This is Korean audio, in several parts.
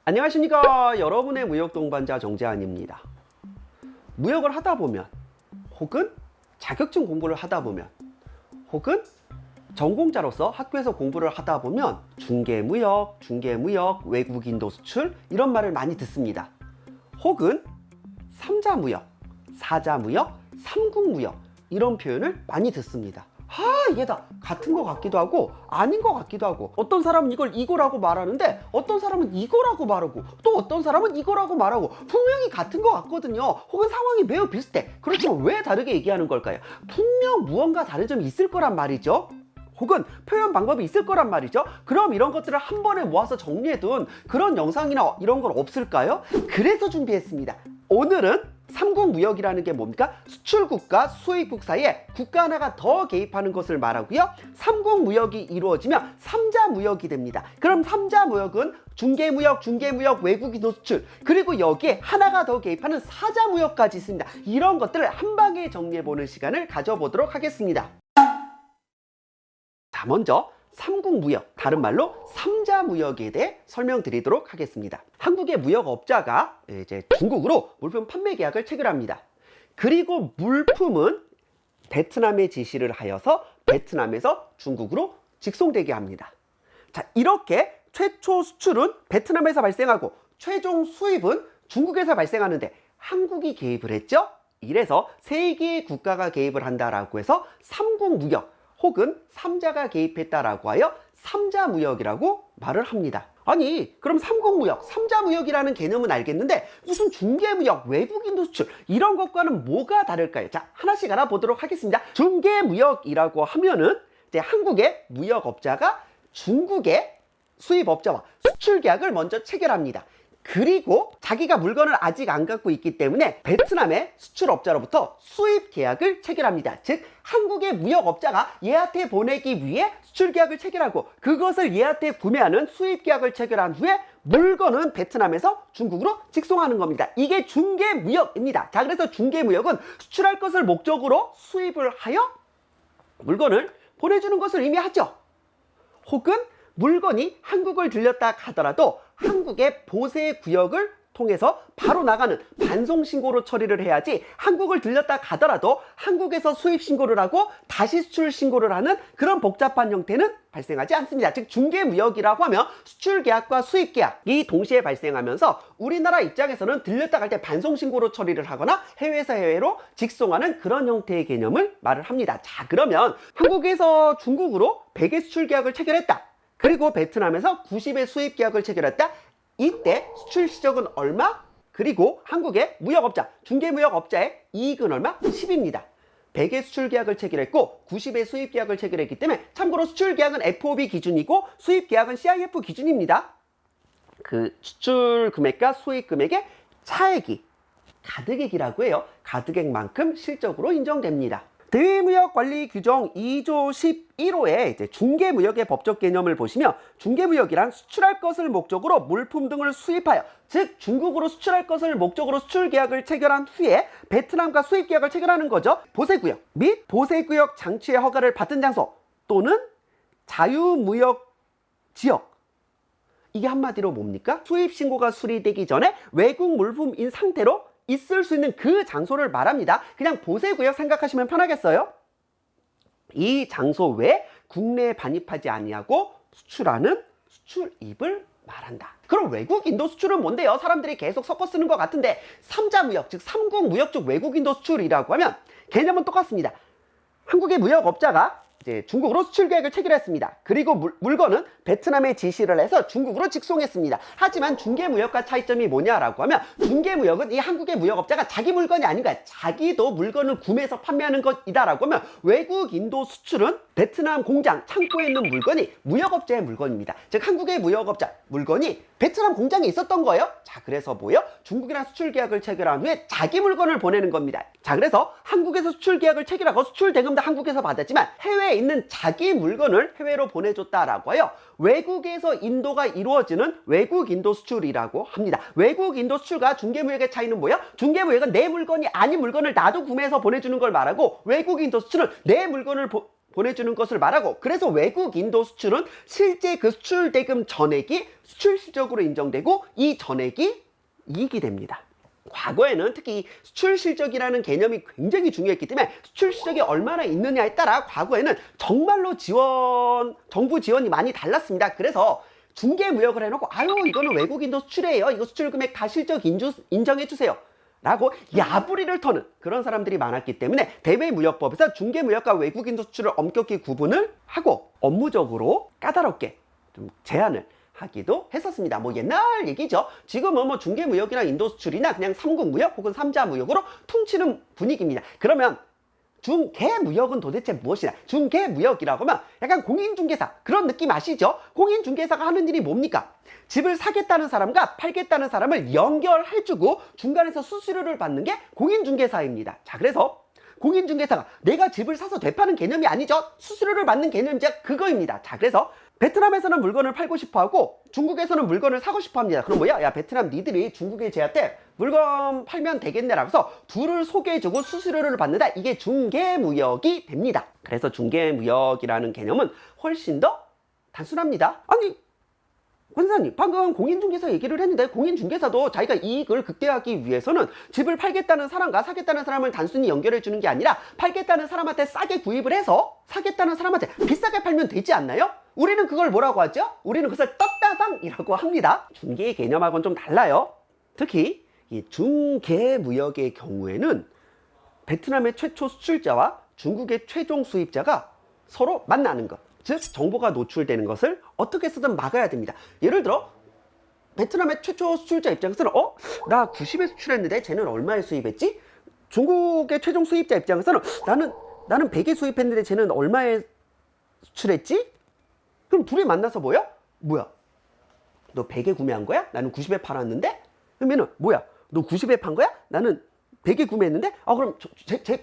안녕하십니까. 여러분의 무역 동반자 정재환입니다. 무역을 하다 보면, 혹은 자격증 공부를 하다 보면, 혹은 전공자로서 학교에서 공부를 하다 보면 중개무역, 외국인도 수출 이런 말을 많이 듣습니다. 혹은 3자무역, 4자무역, 3국무역 이런 표현을 많이 듣습니다. 이게 다 같은 것 같기도 하고 아닌 것 같기도 하고, 어떤 사람은 이걸 이거라고 말하는데 어떤 사람은 이거라고 말하고, 또 어떤 사람은 이거라고 말하고, 분명히 같은 것 같거든요. 혹은 상황이 매우 비슷해. 그렇지만 왜 다르게 얘기하는 걸까요? 분명 무언가 다른 점이 있을 거란 말이죠. 혹은 표현 방법이 있을 거란 말이죠. 그럼 이런 것들을 한 번에 모아서 정리해둔 그런 영상이나 이런 건 없을까요? 그래서 준비했습니다. 오늘은 삼국무역이라는 게 뭡니까? 수출국과 수입국 사이에 국가 하나가 더 개입하는 것을 말하고요. 삼국무역이 이루어지면 삼자무역이 됩니다. 그럼 삼자무역은 중개무역, 외국인도 수출, 그리고 여기에 하나가 더 개입하는 사자무역까지 있습니다. 이런 것들을 한 방에 정리해보는 시간을 가져보도록 하겠습니다. 자, 먼저 삼국무역, 다른 말로 삼자무역에 대해 설명드리도록 하겠습니다. 한국의 무역업자가 이제 중국으로 물품 판매 계약을 체결합니다. 그리고 물품은 베트남에 지시를 하여서 베트남에서 중국으로 직송되게 합니다. 자, 이렇게 최초 수출은 베트남에서 발생하고 최종 수입은 중국에서 발생하는데 한국이 개입을 했죠? 이래서 세 개의 국가가 개입을 한다라고 해서 삼국무역 혹은 삼자가 개입했다라고 하여 삼자무역이라고 말을 합니다. 아니, 그럼 삼국무역, 삼자무역이라는 개념은 알겠는데 무슨 중개무역, 외국인도 수출 이런 것과는 뭐가 다를까요? 자, 하나씩 알아보도록 하겠습니다. 중개무역이라고 하면은 이제 한국의 무역업자가 중국의 수입업자와 수출 계약을 먼저 체결합니다. 그리고 자기가 물건을 아직 안 갖고 있기 때문에 베트남의 수출업자로부터 수입 계약을 체결합니다. 즉 한국의 무역업자가 얘한테 보내기 위해 수출 계약을 체결하고 그것을 얘한테 구매하는 수입 계약을 체결한 후에 물건은 베트남에서 중국으로 직송하는 겁니다. 이게 중개무역입니다. 자, 그래서 중개무역은 수출할 것을 목적으로 수입을 하여 물건을 보내주는 것을 의미하죠. 혹은 물건이 한국을 들렸다 가더라도 한국의 보세 구역을 통해서 바로 나가는 반송 신고로 처리를 해야지, 한국을 들렸다 가더라도 한국에서 수입 신고를 하고 다시 수출 신고를 하는 그런 복잡한 형태는 발생하지 않습니다. 즉 중개무역이라고 하면 수출 계약과 수입 계약이 동시에 발생하면서 우리나라 입장에서는 들렸다 갈 때 반송 신고로 처리를 하거나 해외에서 해외로 직송하는 그런 형태의 개념을 말을 합니다. 자, 그러면 한국에서 중국으로 100의 수출 계약을 체결했다. 그리고 베트남에서 90의 수입 계약을 체결했다. 이때 수출 시적은 얼마? 그리고 한국의 무역업자, 중개무역업자의 이익은 얼마? 10입니다. 100의 수출 계약을 체결했고 90의 수입 계약을 체결했기 때문에, 참고로 수출 계약은 FOB 기준이고 수입 계약은 CIF 기준입니다. 그 수출 금액과 수입 금액의 차액이 가득액이라고 해요. 가득액만큼 실적으로 인정됩니다. 대외무역관리 규정 2조 11호의 이제 중개무역의 법적 개념을 보시면, 중개무역이란 수출할 것을 목적으로 물품 등을 수입하여, 즉 중국으로 수출할 것을 목적으로 수출 계약을 체결한 후에 베트남과 수입 계약을 체결하는 거죠. 보세구역 및 보세구역 장치의 허가를 받은 장소 또는 자유무역 지역, 이게 한마디로 뭡니까? 수입 신고가 수리되기 전에 외국 물품인 상태로 있을 수 있는 그 장소를 말합니다. 그냥 보세구역 생각하시면 편하겠어요? 이 장소 외에 국내에 반입하지 아니하고 수출하는 수출입을 말한다. 그럼 외국인도 수출은 뭔데요? 사람들이 계속 섞어 쓰는 것 같은데, 삼자무역, 즉 삼국무역 쪽 외국인도 수출이라고 하면 개념은 똑같습니다. 한국의 무역업자가 이제 중국으로 수출 계획을 체결했습니다. 그리고 물건은 베트남에 지시를 해서 중국으로 직송했습니다. 하지만 중개무역과 차이점이 뭐냐라고 하면, 중개무역은 이 한국의 무역업자가 자기 물건이 아닌 거야. 자기도 물건을 구매해서 판매하는 것이다라고 하면, 외국인도 수출은 베트남 공장 창고에 있는 물건이 무역업자의 물건입니다. 즉 한국의 무역업자 물건이 베트남 공장에 있었던 거예요. 자, 그래서 뭐예요? 중국이랑 수출 계약을 체결한 후에 자기 물건을 보내는 겁니다. 자, 그래서 한국에서 수출 계약을 체결하고 수출 대금도 한국에서 받았지만 해외에 있는 자기 물건을 해외로 보내줬다라고 하여 외국에서 인도가 이루어지는 외국인도 수출이라고 합니다. 외국인도 수출과 중개무역의 차이는 뭐예요? 중개무역은 내 물건이 아닌 물건을 나도 구매해서 보내주는 걸 말하고, 외국인도 수출은 내 물건을 보내주는 것을 말하고, 그래서 외국 인도 수출은 실제 그 수출 대금 전액이 수출 실적으로 인정되고 이 전액이 이익이 됩니다. 과거에는 특히 수출 실적이라는 개념이 굉장히 중요했기 때문에 수출 실적이 얼마나 있느냐에 따라 과거에는 정말로 정부 지원이 많이 달랐습니다. 그래서 중개 무역을 해놓고 아유 이거는 외국 인도 수출이에요. 이거 수출 금액 다 실적 인정해 주세요. 라고 야부리를 터는 그런 사람들이 많았기 때문에 대외무역법에서 중개무역과 외국인도 수출을 엄격히 구분을 하고 업무적으로 까다롭게 좀 제한을 하기도 했었습니다. 뭐 옛날 얘기죠. 지금은 뭐 중개무역이나 인도 수출이나 그냥 3국 무역 혹은 3자 무역으로 퉁치는 분위기입니다. 그러면 중개무역은 도대체 무엇이냐? 중개무역이라고 하면 약간 공인중개사 그런 느낌 아시죠? 공인중개사가 하는 일이 뭡니까? 집을 사겠다는 사람과 팔겠다는 사람을 연결해주고 중간에서 수수료를 받는 게 공인중개사입니다. 자, 그래서 공인중개사가 내가 집을 사서 되파는 개념이 아니죠. 수수료를 받는 개념이자 그거입니다. 자, 그래서 베트남에서는 물건을 팔고 싶어 하고 중국에서는 물건을 사고 싶어 합니다. 그럼 뭐야? 야, 베트남 니들이 중국에 제한테 물건 팔면 되겠네 라고 해서 둘을 소개해주고 수수료를 받는다. 이게 중개무역이 됩니다. 그래서 중개무역이라는 개념은 훨씬 더 단순합니다. 아니 권사님 방금 공인중개사 얘기를 했는데 공인중개사도 자기가 이익을 극대화하기 위해서는 집을 팔겠다는 사람과 사겠다는 사람을 단순히 연결해 주는 게 아니라 팔겠다는 사람한테 싸게 구입을 해서 사겠다는 사람한테 비싸게 팔면 되지 않나요? 우리는 그걸 뭐라고 하죠? 우리는 그것을 떴다방이라고 합니다. 중개의 개념하고는 좀 달라요. 특히 이 중개무역의 경우에는 베트남의 최초 수출자와 중국의 최종 수입자가 서로 만나는 것, 즉 정보가 노출되는 것을 어떻게 해서든 막아야 됩니다. 예를 들어 베트남의 최초 수출자 입장에서는 나 90에 수출했는데 쟤는 얼마에 수입했지? 중국의 최종 수입자 입장에서는 나는 100에 수입했는데 쟤는 얼마에 수출했지? 그럼 둘이 만나서 뭐야? 너 100에 구매한 거야? 나는 90에 팔았는데? 그러면은 뭐야? 너 90에 판 거야? 나는 100에 구매했는데? 그럼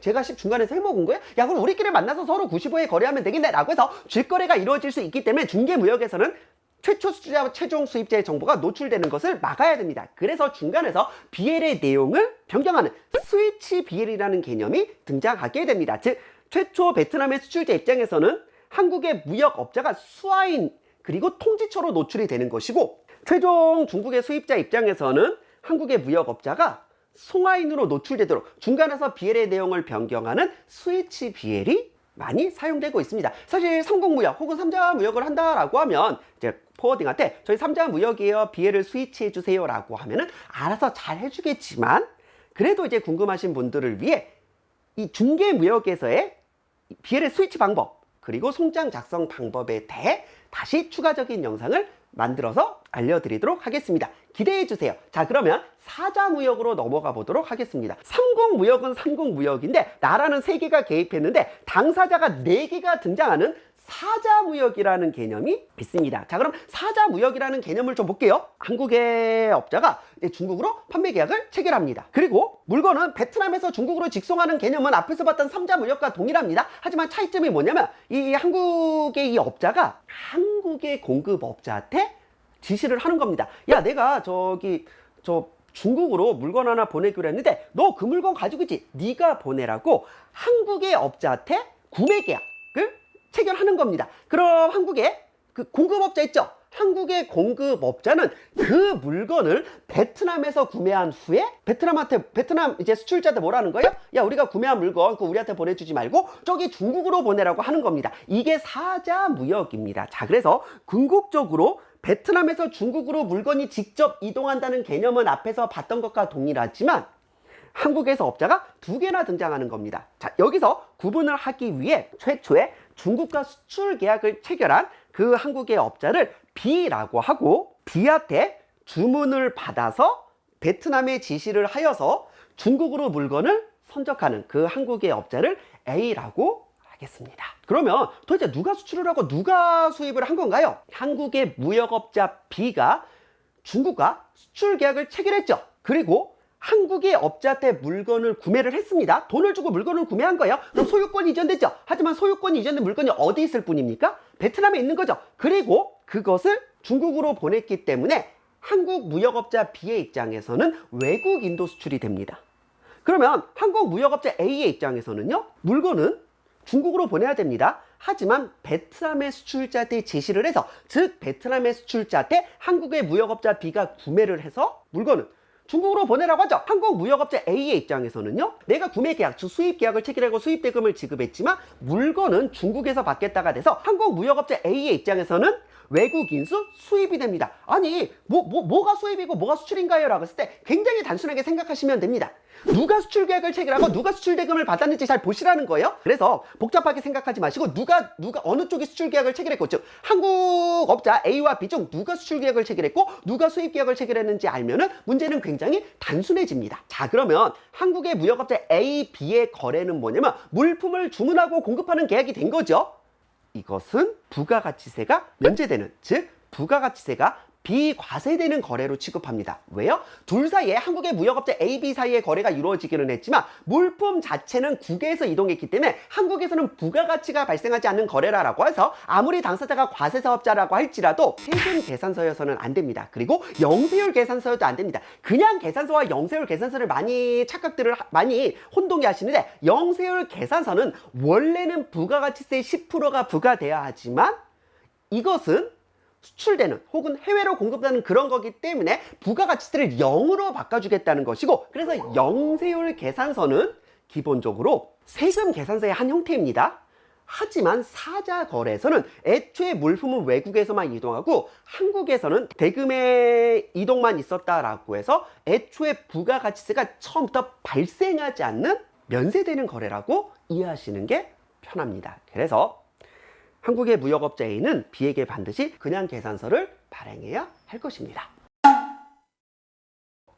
제가 10 중간에서 해먹은 거야? 야, 그럼 우리끼리 만나서 서로 95에 거래하면 되겠네 라고 해서 질거래가 이루어질 수 있기 때문에 중개무역에서는 최초 수출자와 최종 수입자의 정보가 노출되는 것을 막아야 됩니다. 그래서 중간에서 BL의 내용을 변경하는 스위치 BL이라는 개념이 등장하게 됩니다. 즉 최초 베트남의 수출자 입장에서는 한국의 무역업자가 수하인 그리고 통지처로 노출이 되는 것이고, 최종 중국의 수입자 입장에서는 한국의 무역업자가 송하인으로 노출되도록 중간에서 BL의 내용을 변경하는 스위치 BL이 많이 사용되고 있습니다. 사실 3국 무역 혹은 3자 무역을 한다라고 하면 이제 포워딩한테 저희 3자 무역이에요, BL을 스위치해 주세요 라고 하면은 알아서 잘 해주겠지만, 그래도 이제 궁금하신 분들을 위해 이 중개 무역에서의 BL의 스위치 방법 그리고 송장 작성 방법에 대해 다시 추가적인 영상을 만들어서 알려드리도록 하겠습니다. 기대해주세요. 자, 그러면 4자 무역으로 넘어가 보도록 하겠습니다. 3국 무역은 3국 무역인데 나라는 3개가 개입했는데 당사자가 4개가 등장하는 4자 무역이라는 개념이 있습니다. 자, 그럼 4자 무역이라는 개념을 좀 볼게요. 한국의 업자가 중국으로 판매 계약을 체결합니다. 그리고 물건은 베트남에서 중국으로 직송하는 개념은 앞에서 봤던 3자 무역과 동일합니다. 하지만 차이점이 뭐냐면 이 한국의 이 업자가 한국의 공급업자한테 지시를 하는 겁니다. 야, 내가 중국으로 물건 하나 보내기로 했는데 너 그 물건 가지고 있지? 네가 보내라고 한국의 업자한테 구매 계약을 체결하는 겁니다. 그럼 한국의 그 공급업자 있죠? 한국의 공급업자는 그 물건을 베트남에서 구매한 후에 베트남 이제 수출자한테 뭐라는 거예요? 야, 우리가 구매한 물건 그거 우리한테 보내주지 말고 저기 중국으로 보내라고 하는 겁니다. 이게 4자 무역입니다. 자, 그래서 궁극적으로 베트남에서 중국으로 물건이 직접 이동한다는 개념은 앞에서 봤던 것과 동일하지만 한국에서 업자가 2개나 등장하는 겁니다. 자, 여기서 구분을 하기 위해 최초에 중국과 수출 계약을 체결한 그 한국의 업자를 B라고 하고, B한테 주문을 받아서 베트남에 지시를 하여서 중국으로 물건을 선적하는 그 한국의 업자를 A라고 하겠습니다. 그러면 도대체 누가 수출을 하고 누가 수입을 한 건가요? 한국의 무역업자 B가 중국과 수출 계약을 체결했죠. 그리고 한국의 업자한테 물건을 구매를 했습니다. 돈을 주고 물건을 구매한 거예요. 그럼 소유권이 이전됐죠. 하지만 소유권이 이전된 물건이 어디 있을 뿐입니까? 베트남에 있는 거죠. 그리고 그것을 중국으로 보냈기 때문에 한국 무역업자 B의 입장에서는 외국 인도 수출이 됩니다. 그러면 한국 무역업자 A의 입장에서는요, 물건은 중국으로 보내야 됩니다. 하지만 베트남의 수출자한테 제시를 해서, 즉 베트남의 수출자한테 한국의 무역업자 B가 구매를 해서 물건을 중국으로 보내라고 하죠. 한국 무역업자 A의 입장에서는요, 내가 구매 계약, 즉 수입 계약을 체결하고 수입 대금을 지급했지만 물건은 중국에서 받겠다가 돼서 한국 무역업자 A의 입장에서는 외국 인수 수입이 됩니다. 아니 뭐가 수입이고 뭐가 수출인가요? 라고 했을 때 굉장히 단순하게 생각하시면 됩니다. 누가 수출 계약을 체결하고 누가 수출 대금을 받았는지 잘 보시라는 거예요. 그래서 복잡하게 생각하지 마시고 누가 어느 쪽이 수출 계약을 체결했고, 즉 한국 업자 A와 B 중 누가 수출 계약을 체결했고 누가 수입 계약을 체결했는지 알면은 문제는 굉장히 단순해집니다. 자, 그러면 한국의 무역업자 A, B의 거래는 뭐냐면 물품을 주문하고 공급하는 계약이 된 거죠. 이것은 부가가치세가 면제되는, 즉 부가가치세가 비과세되는 거래로 취급합니다. 왜요? 둘 사이에, 한국의 무역업자 A, B 사이의 거래가 이루어지기는 했지만 물품 자체는 국외에서 이동했기 때문에 한국에서는 부가가치가 발생하지 않는 거래라고 해서 아무리 당사자가 과세사업자라고 할지라도 세금 계산서여서는 안 됩니다. 그리고 영세율 계산서여도 안 됩니다. 그냥 계산서와 영세율 계산서를 많이 혼동이 하시는데, 영세율 계산서는 원래는 부가가치세 10%가 부과돼야 하지만 이것은 수출되는 혹은 해외로 공급되는 그런 거기 때문에 부가가치세를 0으로 바꿔주겠다는 것이고, 그래서 영세율 계산서는 기본적으로 세금 계산서의 한 형태입니다. 하지만 사자 거래에서는 애초에 물품은 외국에서만 이동하고 한국에서는 대금의 이동만 있었다라고 해서 애초에 부가가치세가 처음부터 발생하지 않는 면세되는 거래라고 이해하시는 게 편합니다. 그래서 한국의 무역업자 A는 B에게 반드시 그냥 계산서를 발행해야 할 것입니다.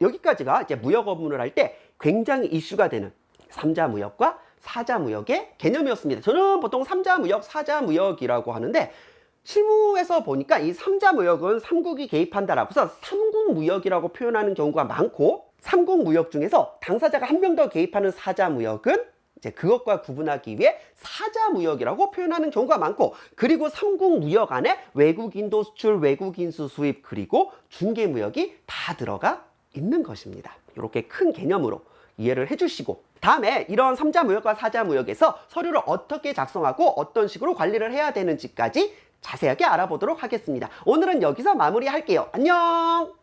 여기까지가 이제 무역 업무를 할 때 굉장히 이슈가 되는 3자 무역과 4자 무역의 개념이었습니다. 저는 보통 3자 무역, 4자 무역이라고 하는데, 실무에서 보니까 이 3자 무역은 3국이 개입한다라고 해서 3국 무역이라고 표현하는 경우가 많고, 3국 무역 중에서 당사자가 한 명 더 개입하는 4자 무역은 이제 그것과 구분하기 위해 사자 무역이라고 표현하는 경우가 많고, 그리고 3국 무역 안에 외국인도 수출, 외국인수 수입, 그리고 중개 무역이 다 들어가 있는 것입니다. 이렇게 큰 개념으로 이해를 해주시고, 다음에 이런 3자 무역과 4자 무역에서 서류를 어떻게 작성하고 어떤 식으로 관리를 해야 되는지까지 자세하게 알아보도록 하겠습니다. 오늘은 여기서 마무리할게요. 안녕!